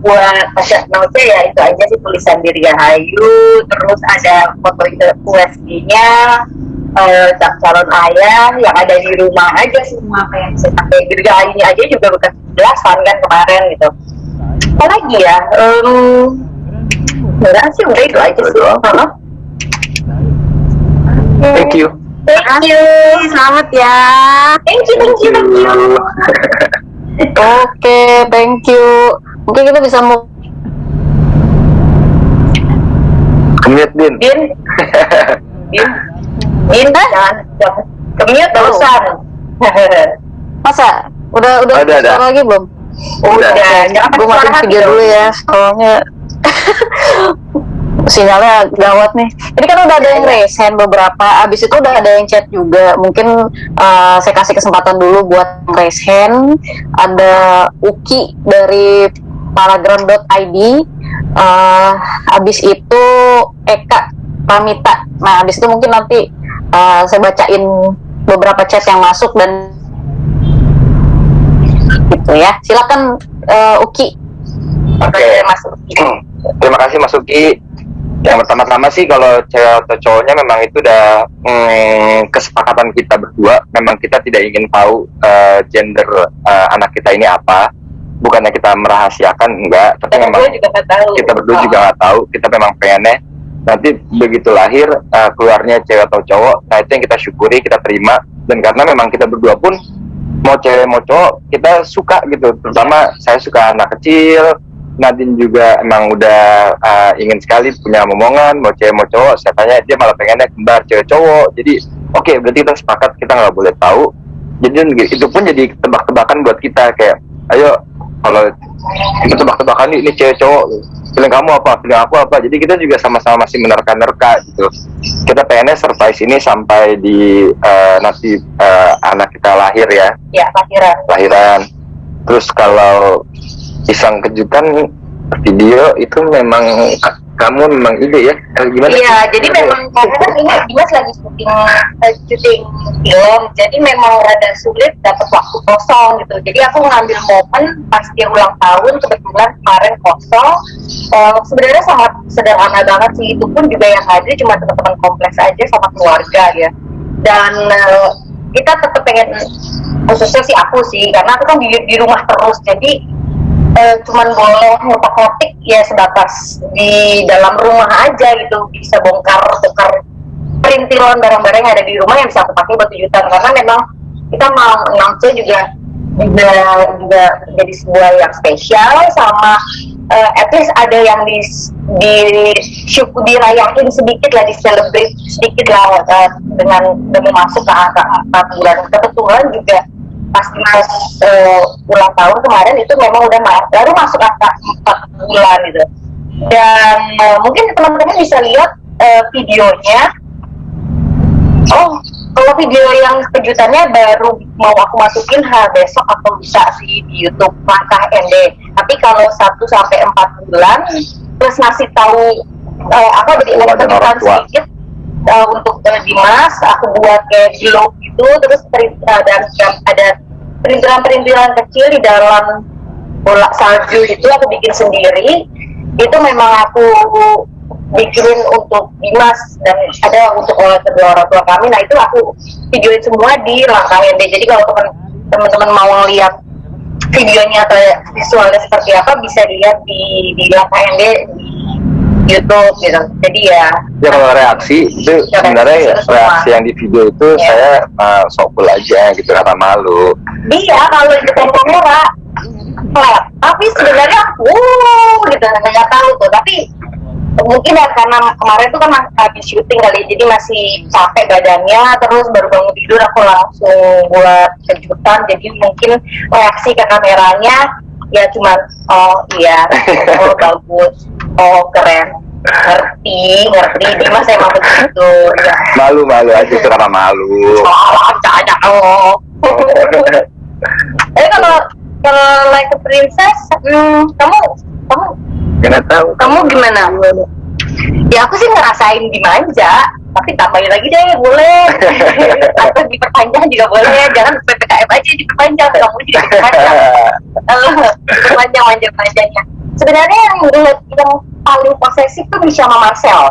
buat pasca Nauce ya itu aja sih, tulisan Dirgahayu, terus ada foto USG-nya, calon ayah yang ada di rumah aja semua apa yang saya pakai. Dirgahayunya aja juga bekas belasan kan kemarin gitu. Apalagi ya, udah sih, udah itu aja sih. Thank you. Thank you. Selamat ya. Thank you. Oke, thank you. Mungkin kita bisa mau Kemit, Din. Din, jangan kemute terusan. masa udah Ada. lagi belum? Udah, jangan Gue matiin video dulu ya, soalnya sinyalnya gawat nih. Ini kan udah ada yang raise hand beberapa, abis itu udah ada yang chat juga. Mungkin saya kasih kesempatan dulu buat raise hand. Ada Uki dari paragram.id, abis itu Eka Pramita. Nah, abis itu mungkin nanti saya bacain beberapa chat yang masuk dan gitu ya. Silakan Uki. Oke. Terima kasih Mas Uki. Yang pertama-tama sih kalau cewek atau cowoknya memang itu udah kesepakatan kita berdua. Memang kita tidak ingin tahu gender anak kita ini apa. Bukannya kita merahasiakan, enggak. Tapi memang kita berdua juga nggak tahu. Kita memang pengennya nanti begitu lahir keluarnya cewek atau cowok. Nah itu yang kita syukuri, kita terima. Dan karena memang kita berdua pun mau cewek mau cowok kita suka gitu. Terutama saya suka anak kecil. Nadine juga emang udah ingin sekali punya momongan mau cewek mau cowok. Saya tanya dia malah pengennya kembar cewek cowok. Jadi oke, berarti kita sepakat kita nggak boleh tahu. Jadi itu pun jadi tebak-tebakan buat kita, kayak ayo kalau kita tebak-tebakan ini cewek cowok, pilih kamu apa, pilih aku apa. Jadi kita juga sama-sama masih menerka-nerka gitu. Kita pengennya surprise ini sampai di nanti anak kita lahir ya. Ya, Lahiran. Terus kalau iseng kejutan video itu memang kamu memang ide ya? Gimana? Iya, jadi memang karena kan ini Dimas lagi syuting film, jadi memang rada sulit dapat waktu kosong gitu. Jadi aku ngambil momen pas dia ulang tahun, kebetulan kemarin kosong. Sebenarnya sangat sederhana banget sih, itu pun juga yang hadir cuma teman-teman kompleks aja sama keluarga ya. Dan kita tetap pengen, khususnya sih aku sih, karena aku kan di rumah terus, jadi cuman boleh ngotak-ngotik ya sebatas di dalam rumah aja gitu, bisa bongkar perintilan barang-barang yang ada di rumah yang bisa aku pakai buat kejutan. Karena memang kita mau announce juga jadi sebuah yang spesial, sama at least ada yang dirayain sedikit lah, di-celebrate sedikit lah dengan masuk ke angka 4 bulan. Kebetulan juga pas Dimas ulang tahun kemarin itu memang udah baru masuk angka 4 bulan gitu. Dan mungkin teman-teman bisa lihat videonya. Oh, kalau video yang kejutannya baru mau aku masukin besok atau bisa sih di YouTube Langkah ND. Tapi kalau 1 sampai 4 bulan plus ngasih tahu jadi ada kejutan sedikit untuk Dimas, aku buat kayak vlog gitu, terus dan ada perintilan-perintilan kecil di dalam bola salju itu aku bikin sendiri. Itu memang aku bikinin untuk Dimas dan ada untuk kedua orang tua kami. Nah itu aku videoin semua di Langkah ND. Jadi kalau teman-teman mau lihat videonya atau visualnya seperti apa, bisa dilihat di Langkah ND di YouTube gitu. Jadi ya kalau reaksi itu sebenarnya reaksi yang di video itu saya sok cool aja gitu, karena malu. Iya, kalau di depan kamera flat, tapi sebenarnya gitu nggak tahu tuh. Tapi mungkin ya karena kemarin tuh kan habis syuting kali, jadi masih capek badannya, terus baru bangun tidur aku langsung buat kejutan. Jadi mungkin reaksi ke kameranya ya cuman bagus, keren, ngerti Dimas emang begitu ya. Malu aja tuh, karena malu. Tapi kalau Like a Princess, kamu Gak tahu. Kamu gimana? Ya aku sih ngerasain dimanja. tapi tambahin lagi deh boleh atau diperpanjang juga boleh, jangan PPKM aja diperpanjang, kamu juga diperpanjang panjang-panjangnya. Sebenarnya yang paling posesif tuh Misha sama Marcel.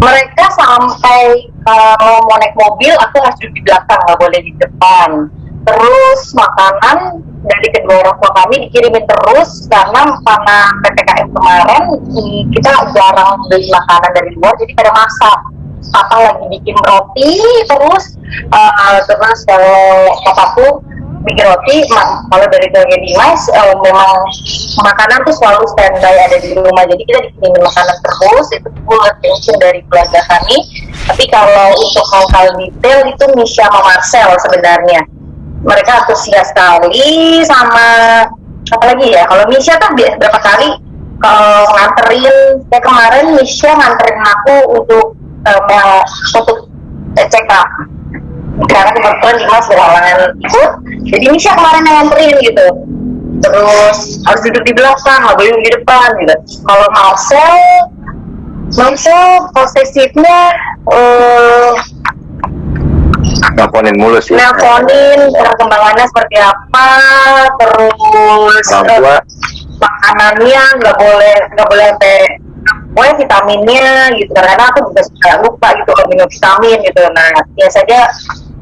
Mereka sampai kalau mau naik mobil aku harus duduk di belakang, nggak boleh di depan. Terus makanan dari kedua orang tua kami dikirimin terus karena PPKM kemarin kita jarang beli makanan dari luar, jadi pada masak. Papa lagi bikin roti terus kalau papaku bikin roti, kalau dari keluarga Dimas memang makanan tuh selalu standby ada di rumah, jadi kita dikirimin makanan terus, itu full attention dari keluarga kami. Tapi kalau untuk hal-hal detail itu Misha sama Marcel sebenarnya, mereka antusias sekali sama apalagi ya, kalau Misha kan berapa kali kalau nganterin, kayak kemarin Misha nganterin aku untuk check up karena kebetulan Dimas berhalangan ikut, jadi Misha kemarin yang nganterin gitu. Terus harus duduk di belakang, nggak boleh di depan gitu. Kalau Marcel posesifnya nelponin mulu sih. Nelponin perkembangannya seperti apa, terus makanannya nggak boleh sampai vitaminnya gitu, karena aku juga suka lupa gitu kalau minum vitamin gitu. Nah biasanya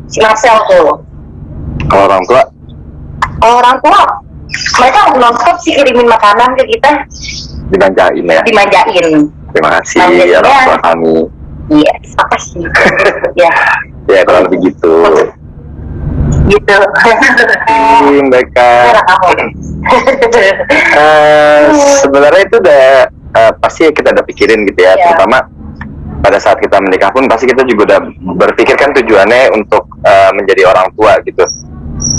si Marcel tuh. Kalau orang tua mereka nonstop sih kirimin makanan ke kita, dimanjain ya. Terima kasih ya orang tua kami. Iya, apa sih? Ya. Ya kurang lebih gitu. Mereka. Sebenarnya itu udah pasti kita udah pikirin gitu ya, terutama pada saat kita menikah pun pasti kita juga udah berpikirkan tujuannya untuk menjadi orang tua gitu.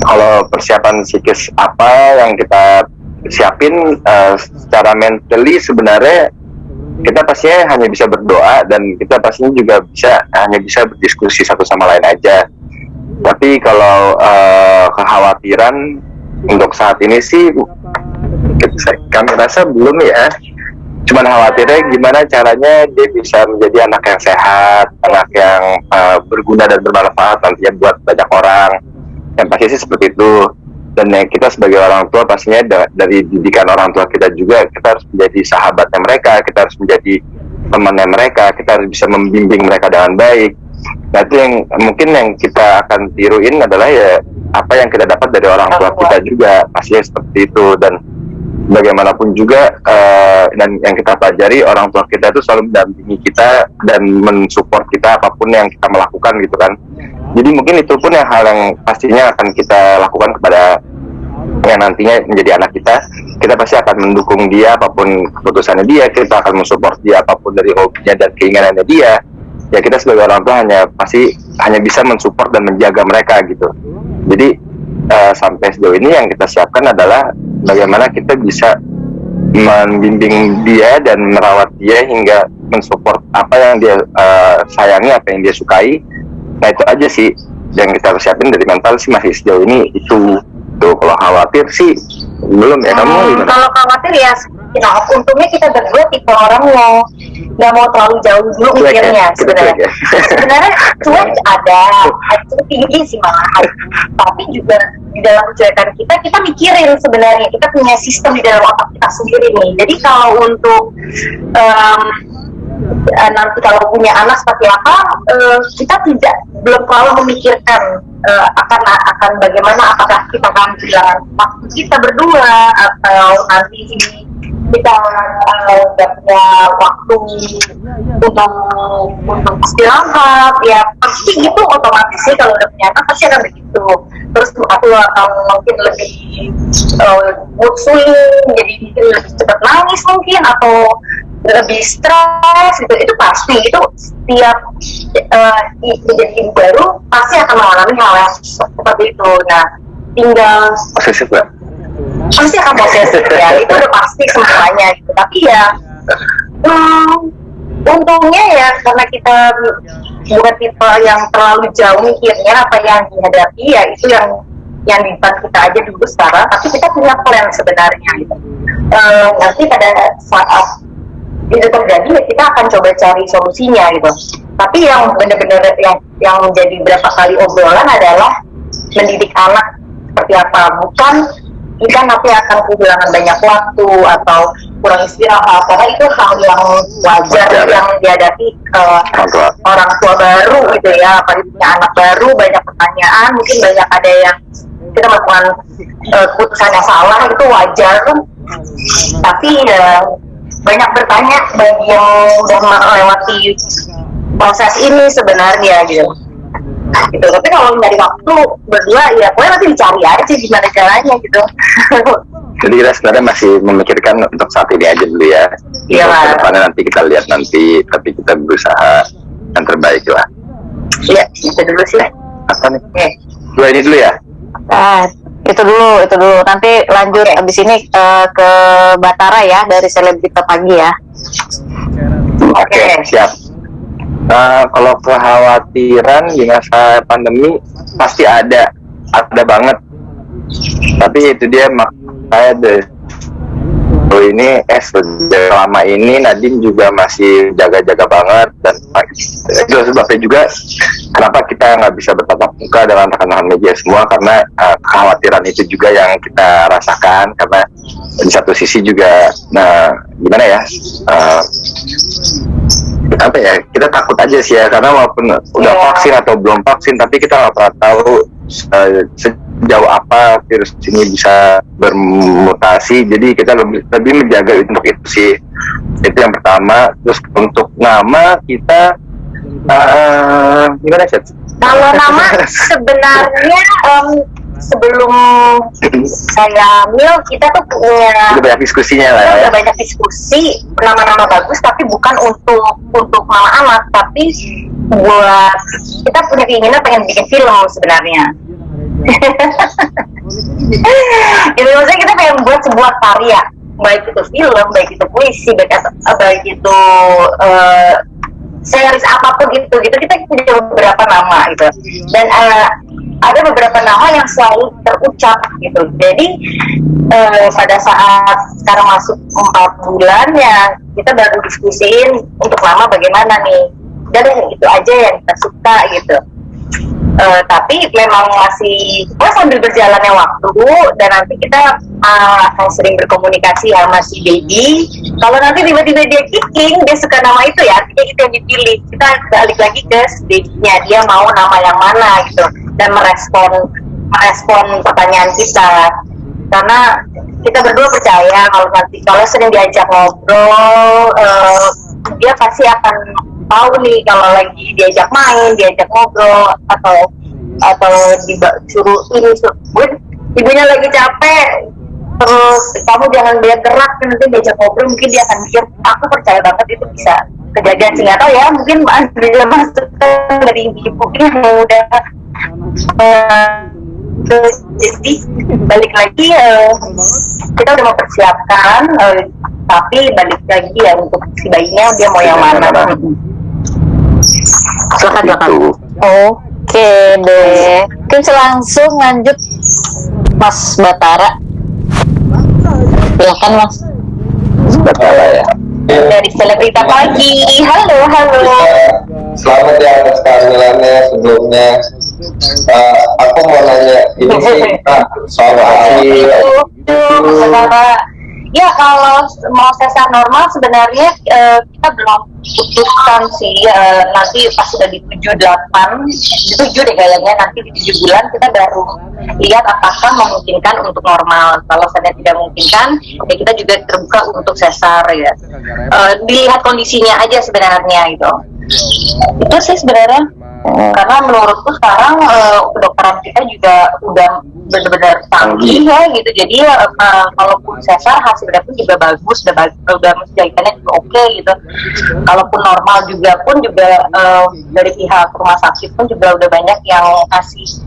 Kalau persiapan psikis apa yang kita siapin secara mentally, sebenarnya kita pastinya hanya bisa berdoa dan kita pastinya juga hanya bisa berdiskusi satu sama lain aja. Tapi kalau kekhawatiran untuk saat ini sih kami rasa belum ya. Cuman khawatirnya gimana caranya dia bisa menjadi anak yang sehat, anak yang berguna dan bermanfaat nantinya buat banyak orang. Yang pasti sih seperti itu. Dan kita sebagai orang tua pastinya dari didikan orang tua kita juga, kita harus menjadi sahabatnya mereka, kita harus menjadi temannya mereka, kita harus bisa membimbing mereka dengan baik. Nah itu yang mungkin yang kita akan tiruin adalah ya apa yang kita dapat dari orang tua kita juga, pastinya seperti itu. Dan bagaimanapun juga dan yang kita pelajari, orang tua kita itu selalu mendampingi kita dan mensupport kita apapun yang kita melakukan gitu kan. Jadi mungkin itu pun yang hal yang pastinya akan kita lakukan kepada yang nantinya menjadi anak kita. Kita pasti akan mendukung dia apapun keputusannya dia, kita akan mensupport dia apapun dari hobinya dan keinginannya dia. Ya kita sebagai orang tua hanya bisa mensupport dan menjaga mereka gitu. Jadi sampai sejauh ini yang kita siapkan adalah bagaimana kita bisa membimbing dia dan merawat dia hingga mensupport apa yang dia sayangi, apa yang dia sukai. Nah itu aja sih yang kita harus siapin dari mental sih, masih sejauh ini itu. Tuh kalau khawatir sih belum ya. Kamu kalau khawatir ya, untungnya kita berdua tipe orang yang nggak mau terlalu jauh dulu mikirnya sebenarnya. Sebenarnya cuek ada tinggi sih malah, tapi juga di dalam kecuekan kita mikirin sebenarnya, kita punya sistem di dalam otak kita sendiri nih. Jadi kalau untuk nanti kalau punya anak seperti apa, kita belum terlalu memikirkan akan bagaimana, apakah kita akan kehilangan waktu kita berdua atau nanti kita nggak punya waktu untuk istirahat. Ya pasti gitu otomatis sih, kalau udah punya anak pasti akan begitu. Terus aku akan mungkin lebih mood swing, jadi mungkin lebih cepat nangis mungkin, atau lebih stres gitu. Itu pasti, itu setiap menjadi ibu baru pasti akan mengalami hal yang seperti itu. Nah tinggal pasti akan posesif ya, itu udah pasti semuanya gitu. Tapi ya untungnya ya karena kita bukan tipe yang terlalu jauh mikirnya apa yang dihadapi, ya itu yang di depan kita aja dulu sekarang. Tapi kita punya plan sebenarnya gitu. Nanti pada saat itu terjadi ya kita akan coba cari solusinya gitu. Tapi yang benar-benar yang menjadi berapa kali obrolan adalah mendidik anak seperti apa, bukan kita nanti akan kehilangan banyak waktu atau kurang istirahat, karena itu hal yang wajar yang dihadapi orang tua baru gitu ya, apalagi punya anak baru, banyak pertanyaan, mungkin banyak ada yang kita melakukan keputusan yang salah, itu wajar. Tapi banyak bertanya bagi yang udah melewati proses ini sebenarnya gitu. Tapi kalau nyari waktu berdua ya pokoknya nanti dicari aja gimana caranya gitu. Jadi kita sebenarnya masih memikirkan untuk saat ini aja dulu ya. Iya lah. Kedepannya nanti kita lihat nanti, tapi kita berusaha yang terbaik lah. Iya, itu dulu sih. Apa nih? Dua ini dulu ya. Itu dulu. Nanti lanjut abis ini ke Batara ya, dari Selebrita Pagi ya. Oke, siap. Kalau kekhawatiran di masa pandemi pasti ada banget. Tapi itu dia makanya ini selama ini Nadine juga masih jaga-jaga banget, dan itu sebabnya juga kenapa kita nggak bisa bertatap muka dengan rekan-rekan media semua, karena kekhawatiran itu juga yang kita rasakan, karena di satu sisi juga gimana ya, apa ya, kita takut aja sih ya, karena walaupun udah vaksin atau belum vaksin, tapi kita nggak pernah tahu sejauh apa virus ini bisa bermutasi. Jadi kita lebih menjaga untuk itu sih. Itu yang pertama. Terus untuk nama kita gimana sih? Kalau nama sebenarnya sebelum saya hamil kita tuh punya udah banyak diskusinya lah ya. Udah banyak diskusi nama-nama bagus, tapi bukan untuk nama anak, tapi buat kita punya keinginan pengen bikin film sebenarnya. Jadi maksudnya kita pengen buat sebuah karya, baik itu film, baik itu puisi, baik itu series apapun gitu kita punya beberapa nama gitu, dan ada beberapa nama yang selalu terucap gitu. Jadi pada saat sekarang masuk 4 bulan ya, kita baru diskusiin untuk nama bagaimana nih, dan itu aja yang kita suka gitu. Tapi memang masih sambil berjalannya waktu, dan nanti kita akan sering berkomunikasi sama si baby. Kalau nanti tiba-tiba dia kicking, dia suka nama itu ya, artinya itu yang dipilih. Kita balik lagi ke baby-nya, dia mau nama yang mana gitu, dan merespon pertanyaan kita. Karena kita berdua percaya kalau sering diajak ngobrol, dia pasti akan tahu nih kalau lagi diajak main, diajak ngobrol, atau disuruh ini, ibunya lagi capek, terus kamu jangan banyak gerak, nanti diajak ngobrol mungkin dia akan mikir. Aku percaya banget itu bisa kejadian sih, nggak tahu ya, mungkin bisa masuk dari ibu yang udah jadi balik lagi kita udah mempersiapkan, tapi balik lagi ya untuk si bayinya dia mau yang mana. Silakan. Oke deh, kita langsung lanjut Mas Batara. Silakan Mas Batara ya. Dari Selebrita Pagi. Halo. Selamat ya atas kehamilannya sebelumnya. Aku mau nanya ini sih soal ya, kalau mau sesar normal sebenarnya kita belum putuskan sih, nanti pas sudah di 7 deh kayaknya, nanti di 7 bulan kita baru lihat apakah memungkinkan untuk normal. Kalau saya tidak memungkinkan, ya kita juga terbuka untuk sesar ya. Dilihat kondisinya aja sebenarnya gitu. Itu sih sebenarnya. Karena menurutku sekarang kedokteran kita juga udah benar-benar canggih ya gitu. Jadi kalaupun sesar hasilnya pun juga bagus, udah jahitannya juga oke gitu. Kalaupun normal juga dari pihak rumah sakit pun juga udah banyak yang kasih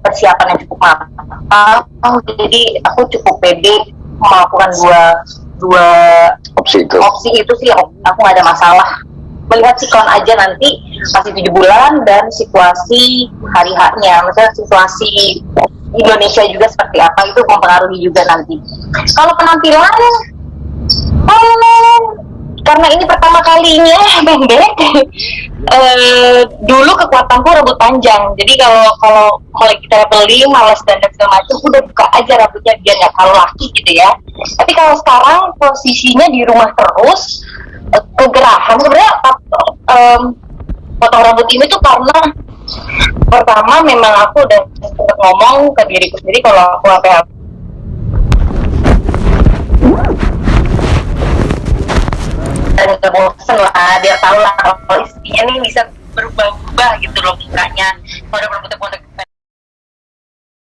persiapan yang cukup matang. Jadi aku cukup pede melakukan dua opsi itu sih, aku nggak ada masalah. Melihat sikon aja nanti masih 7 bulan dan situasi hari haknya, misalnya situasi Indonesia juga seperti apa, itu mempengaruhi juga nanti. Kalau penampilan karena ini pertama kalinya pendek. Dulu kekuatanku rambut panjang, jadi kalau mulai kita traveling malas dan segala macam, udah buka aja rambutnya biar nggak terlalu laki gitu ya. Tapi kalau sekarang posisinya di rumah terus, kegerahan sebenarnya. Potong rambut ini tuh karena pertama memang aku udah sempat ngomong ke diriku sendiri kalau aku apa dan gak bosen lah, biar tahu lah kalau istrinya nih bisa berubah-ubah gitu logikanya. Kalau udah rambutnya